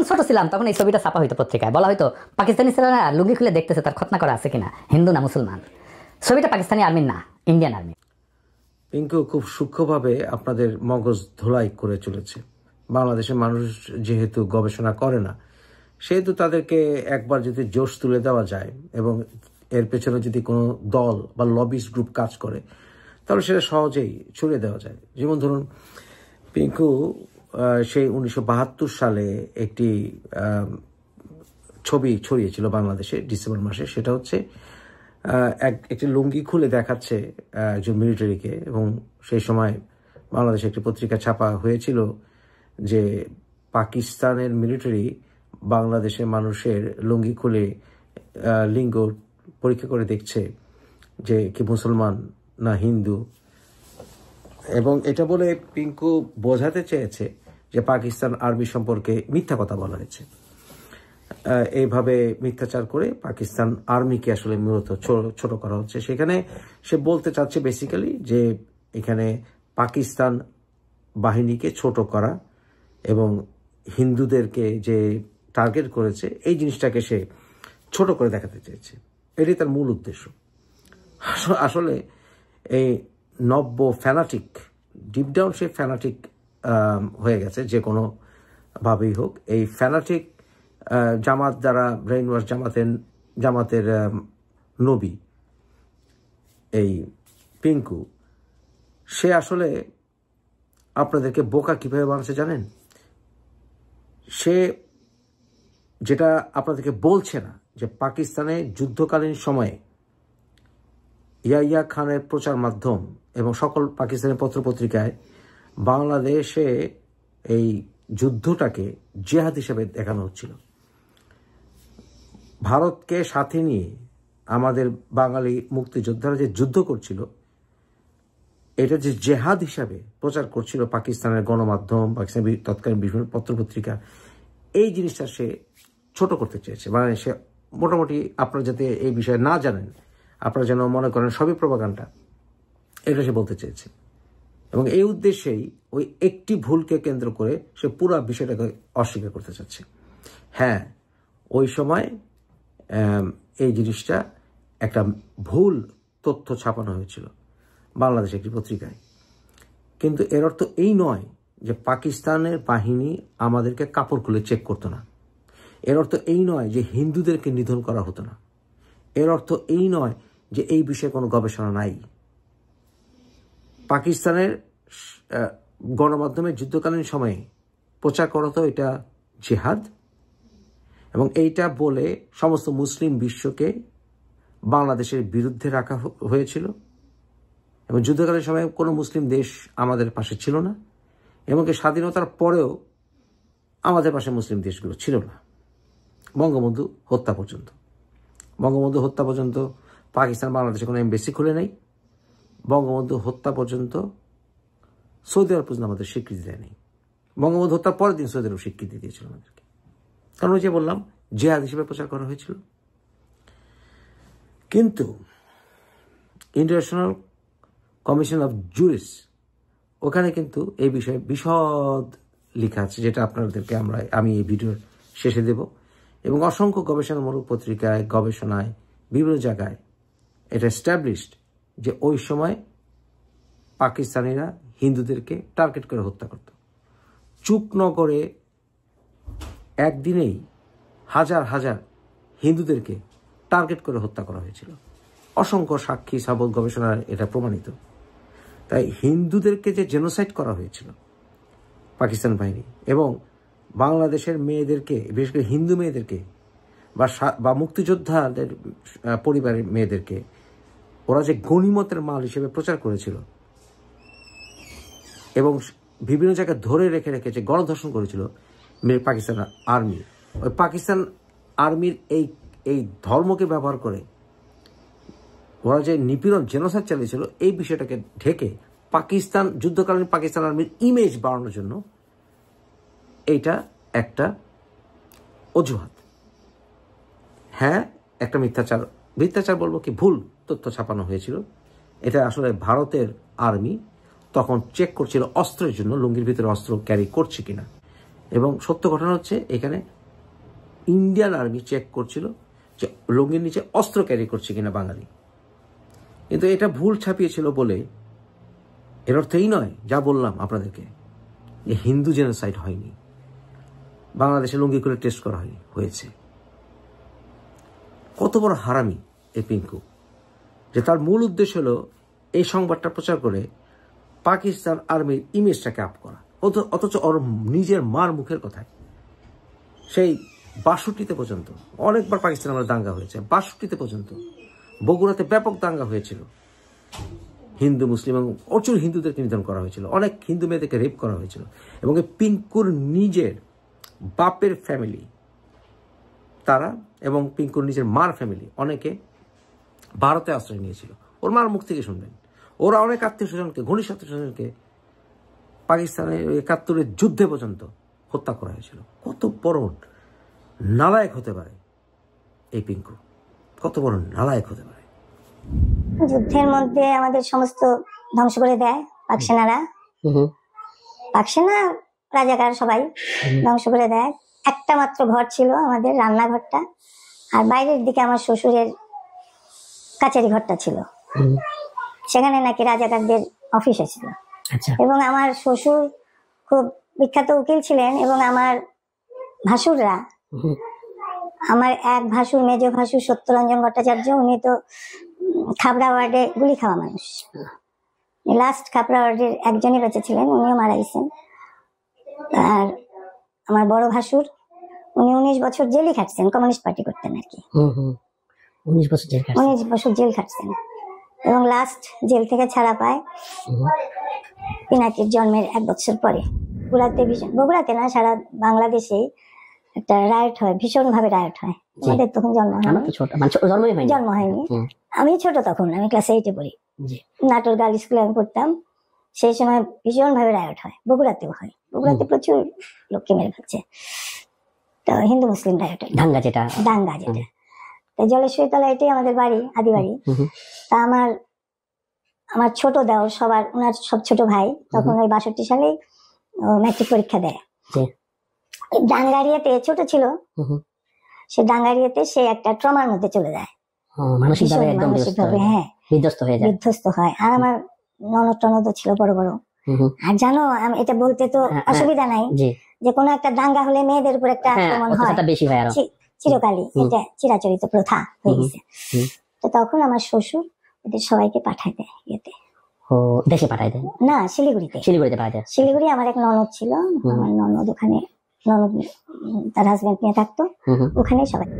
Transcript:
ছোট ছিলাম তখন এই ছবিটা ছাপা হইতো পত্রিকায়, বলা হয়তো পাকিস্তানি ছেলেরা লুঙ্গি খুলে দেখতেছে তার খতনা করা আছে কিনা, হিন্দু না মুসলমান। ছবিটা পাকিস্তানি আর্মির না, ইন্ডিয়ান আর্মি। পিঙ্কু খুব সূক্ষ্মভাবে আপনাদের মগজ ধোলাই করে চলেছে। বাংলাদেশের মানুষ যেহেতু গবেষণা করে না, সেহেতু তাদেরকে একবার যদি জোশ তুলে দেওয়া যায় এবং এর পেছনে যদি কোনো দল বা লবিস্ট গ্রুপ কাজ করে, তাহলে সেটা সহজেই ছড়িয়ে দেওয়া যায়। যেমন ধরুন, পিঙ্কু সেই 1972 সালে একটি ছবি ছড়িয়েছিল বাংলাদেশে ডিসেম্বর মাসে। সেটা হচ্ছে একটি লুঙ্গি খুলে দেখাচ্ছে একজন মিলিটারিকে, এবং সেই সময় বাংলাদেশে একটি পত্রিকা ছাপা হয়েছিল যে পাকিস্তানের মিলিটারি বাংলাদেশের মানুষের লুঙ্গি খুলে লিঙ্গ পরীক্ষা করে দেখছে যে কি মুসলমান না হিন্দু। এবং এটা বলে পিঙ্কু বোঝাতে চেয়েছে যে পাকিস্তান আর্মি সম্পর্কে মিথ্যা কথা বলা হয়েছে। এইভাবে মিথ্যাচার করে পাকিস্তান আর্মিকে আসলে মূলত ছোট করা হচ্ছে। সেখানে সে বলতে চাচ্ছে বেসিক্যালি যে এখানে পাকিস্তান বাহিনীকে ছোট করা এবং হিন্দুদেরকে যে টার্গেট করেছে এই জিনিসটাকে সে ছোট করে দেখাতে চেয়েছে। এটাই তার মূল উদ্দেশ্য। আসলে এই নব্য ফ্যানাটিক, ডিপ ডাউন সে ফ্যানাটিক হয়ে গেছে যে কোনো ভাবেই হোক। এই ফ্যানাটিক জামাত দ্বারা ব্রেইন ওয়াশ, জামাতের নবী এই পিঙ্কু, সে আসলে আপনাদেরকে বোকা কিভাবে বানাচ্ছে জানেন? সে যেটা আপনাদেরকে বলছে না যে পাকিস্তানে যুদ্ধকালীন সময়ে ইয়াহিয়া খানের প্রচার মাধ্যম এবং সকল পাকিস্তানি পত্রপত্রিকায় বাংলাদেশে এই যুদ্ধটাকে জিহাদ হিসেবে দেখানো হচ্ছিল। ভারতকে সাথে নিয়ে আমাদের বাঙালি মুক্তিযোদ্ধারা যে যুদ্ধ করছিল, এটা যে জেহাদ হিসাবে প্রচার করছিল পাকিস্তানের গণমাধ্যম, পাকিস্তানের তৎকালীন বিভিন্ন পত্রপত্রিকা, এই জিনিসটা সে ছোট করতে চেয়েছে। মানে সে মোটামুটি আপনারা যাতে এই বিষয়ে না জানেন, আপনারা যেন মনে করেন সবই প্রোপাগান্ডা, এটা সে বলতে চেয়েছে। এবং এই উদ্দেশ্যেই ওই একটি ভুলকে কেন্দ্র করে সে পুরো বিষয়টাকে অস্বীকার করতে চাচ্ছে। হ্যাঁ, ওই সময় এই জিনিসটা একটা ভুল তথ্য ছাপানো হয়েছিল বাংলাদেশের একটি পত্রিকায়, কিন্তু এর অর্থ এই নয় যে পাকিস্তানের বাহিনী আমাদেরকে কাপড় খুলে চেক করতো না। এর অর্থ এই নয় যে হিন্দুদেরকে নিধন করা হতো না। এর অর্থ এই নয় যে এই বিষয়ে কোনো গবেষণা নাই। পাকিস্তানের গণমাধ্যমে যুদ্ধকালীন সময়ে প্রচার করা হতো এটা জিহাদ, এবং এইটা বলে সমস্ত মুসলিম বিশ্বকে বাংলাদেশের বিরুদ্ধে রাখা হয়েছিল। এবং যুদ্ধকালীন সময়ে কোনো মুসলিম দেশ আমাদের পাশে ছিল না, এমনকি স্বাধীনতার পরেও আমাদের পাশে মুসলিম দেশগুলো ছিল না, বঙ্গবন্ধু হত্যা পর্যন্ত। বঙ্গবন্ধু হত্যা পর্যন্ত পাকিস্তান বাংলাদেশে কোনো এমবেসি খুলে নেই। বঙ্গবন্ধু হত্যা পর্যন্ত সৌদি আরব পর্যন্ত আমাদের স্বীকৃতি দেয়নি। বঙ্গবন্ধু হত্যার পরের দিন সৌদি আরব স্বীকৃতি দিয়েছিল আমাদেরকে, কারণ ওই যে বললাম জিহাদ হিসেবে প্রচার করা হয়েছিল। কিন্তু ইন্টারন্যাশনাল কমিশন অফ জুরিস, ওখানে কিন্তু এই বিষয়ে বিশদ লেখা আছে, যেটা আপনাদেরকে আমি এই ভিডিওর শেষে দেব। এবং অসংখ্য গবেষণামূলক পত্রিকায়, গবেষণায়, বিভিন্ন জায়গায় এটা এস্টাবলিশড যে ওই সময় পাকিস্তানিরা হিন্দুদেরকে টার্গেট করে হত্যা করত। চুকনগরে একদিনেই হাজার হাজার হিন্দুদেরকে টার্গেট করে হত্যা করা হয়েছিল। অসংখ্য সাক্ষী সাবক গবেষণায় এটা প্রমাণিত। তাই হিন্দুদেরকে যে জেনোসাইড করা হয়েছিল পাকিস্তান বাহিনী, এবং বাংলাদেশের মেয়েদেরকে, বিশেষ করে হিন্দু মেয়েদেরকে বা মুক্তিযোদ্ধাদের পরিবারের মেয়েদেরকে ওরা যে গনিমতের মাল হিসেবে প্রচার করেছিল এবং বিভিন্ন জায়গায় ধরে রেখে যে গণধর্ষণ করেছিল পাকিস্তান আর্মি, ওই পাকিস্তান আর্মির এই ধর্মকে ব্যবহার করে ওরা যে নিপীড়ন, জেনোসাইড চালিয়েছিল, এই বিষয়টাকে ঢেকে পাকিস্তান যুদ্ধকালীন পাকিস্তান আর্মির ইমেজ বাড়ানোর জন্য এইটা একটা অজুহাত। হ্যাঁ, একটা মিথ্যাচার বলবো কি, ভুল তথ্য ছাপানো হয়েছিল। এটা আসলে ভারতের আর্মি তখন চেক করছিল অস্ত্রের জন্য, লুঙ্গির ভিতরে অস্ত্র ক্যারি করছে কিনা, এবং সত্য ঘটনা হচ্ছে এখানে ইন্ডিয়ান আর্মি চেক করছিল যে লুঙ্গির নিচে অস্ত্র ক্যারি করছে কিনা বাঙালি, কিন্তু এটা ভুল ছাপিয়েছিল বলে এর অর্থ এই নয় যা বললাম আপনাদেরকে যে হিন্দু জেনোসাইড হয়নি, বাংলাদেশে লুঙ্গি খুলে টেস্ট করা হয়েছে। কত বড় হারামি এই পিঙ্কু, যে তার মূল উদ্দেশ্য হলো এই সংবাদটা প্রচার করে পাকিস্তান আর্মির ইমেজটাকে আপ করা, অথচ ওর নিজের মার মুখের কথায় সেই ৬২তে পর্যন্ত অনেকবার পাকিস্তানে আমরা দাঙ্গা হয়েছে, ৬২তে পর্যন্ত বগুড়াতে ব্যাপক দাঙ্গা হয়েছিল, হিন্দু মুসলিম এবং প্রচুর হিন্দুদেরকে নিধন করা হয়েছিল, অনেক হিন্দু মেয়েদেরকে রেপ করা হয়েছিল, এবং এই পিঙ্কুর নিজের বাপের ফ্যামিলি তারা এবং পিঙ্কুর নিজের মার ফ্যামিলি অনেকে ভারতে আশ্রয় নিয়েছিল। ওর মার মুখ থেকে শুনবেন, ওরা অনেক আত্মীয় স্বজনকে, ঘনিষ্ঠ আত্মীয় স্বজনকে পাকিস্তানের ৭১-এর যুদ্ধে পর্যন্ত হত্যা করা হয়েছিল। কত বড় নালায়েক হতে পারে এই পিঙ্কু, কত বড় নালায়েক হতে পারে। যুদ্ধের মধ্যে আমাদের সমস্ত ধ্বংস করে দেয় পাকসেনারা, পাকসেনা রাজাকার সবাই ধ্বংস করে দেয়। একটা মাত্র ঘর ছিল আমাদের, রান্নাঘরটা, আর বাইরের দিকে আমার শ্বশুরের কাচারি ঘরটা ছিল, সেখানে নাকি রাজাকারদের অফিস ছিল। এবং আমার শ্বশুর খুব বিখ্যাত উকিল ছিলেন, এবং আমার ভাসুররা, আমার এক ভাসুর, মেজ ভাসুর সত্যরঞ্জন ভট্টাচার্য, উনি তো খাবড়া ওয়ার্ডে গুলি খাওয়া মানুষ, লাস্ট খাবড়া ওয়ার্ডের একজনই বেঁচে ছিলেন, উনিও মারা গেছেন। আর আমার বড় ভাসুর, উনি ১৯ বছর জেলই খাটছেন, কমিউনিস্ট পার্টি করতেন আর কি, 19 বছর জেল খাটছেন। ১৯ বছর জেল খাটছেন, এবং লাস্ট জেল থেকে ছাড়া পায় পিনাকির জন্মের 1 বছর পরে। বগুড়াতে না, সারা বাংলাদেশেই একটা রায়ট হয়, ভীষণ ভাবে রায়ট হয়। আমাদের তখন জন্ম হয়নি, আমি ছোট তখন, আমি ক্লাস 8-এ পড়ি, নাটোর গার্লস স্কুলে আমি পড়তাম। সেই সময় ভীষণ ভাবে রায়ট হয়, বগুড়াতেও হয়, বগুড়াতে প্রচুর লোককে মেরে ফেলছে। তো হিন্দু মুসলিম রায়ট হয়, দাঙ্গা যেটা। তাই জলেশ্বরী তলা, এটাই আমাদের বাড়ি, আদি বাড়ি। তা আমার ছোট দেওর, সবার ওনার সব ছোট ভাই তখন ওই ৬২ সালেই ম্যাট্রিক পরীক্ষা দেয়। ডাঙ্গারিয়াতে, ছোট ছিল সে, ডাঙ্গারিয়াতে সে একটা ট্রমার মধ্যে চলে যায়, মানসিকভাবে হ্যাঁ বিধ্বস্ত হয়। আর আমার ননদ টনদ ছিল বড় বড়। আর জানো, এটা বলতে তো অসুবিধা নাই যে কোনো একটা দাঙ্গা হলে মেয়েদের উপর একটা আক্রমণ হয়, চিরকালই এটা চিরাচরিত প্রথা হয়ে গেছে। তো তখন আমার শ্বশুর ওদের সবাইকে পাঠায় দেয় ইয়েতে, দেশে পাঠায় দেয় না, শিলিগুড়িতে পাঠায় দেয়। শিলিগুড়ি আমার এক ননদ ছিল, আমার ননদ ওখানে, ননদ তার হাজবেন্ড নিয়ে থাকতো, ওখানে সবাই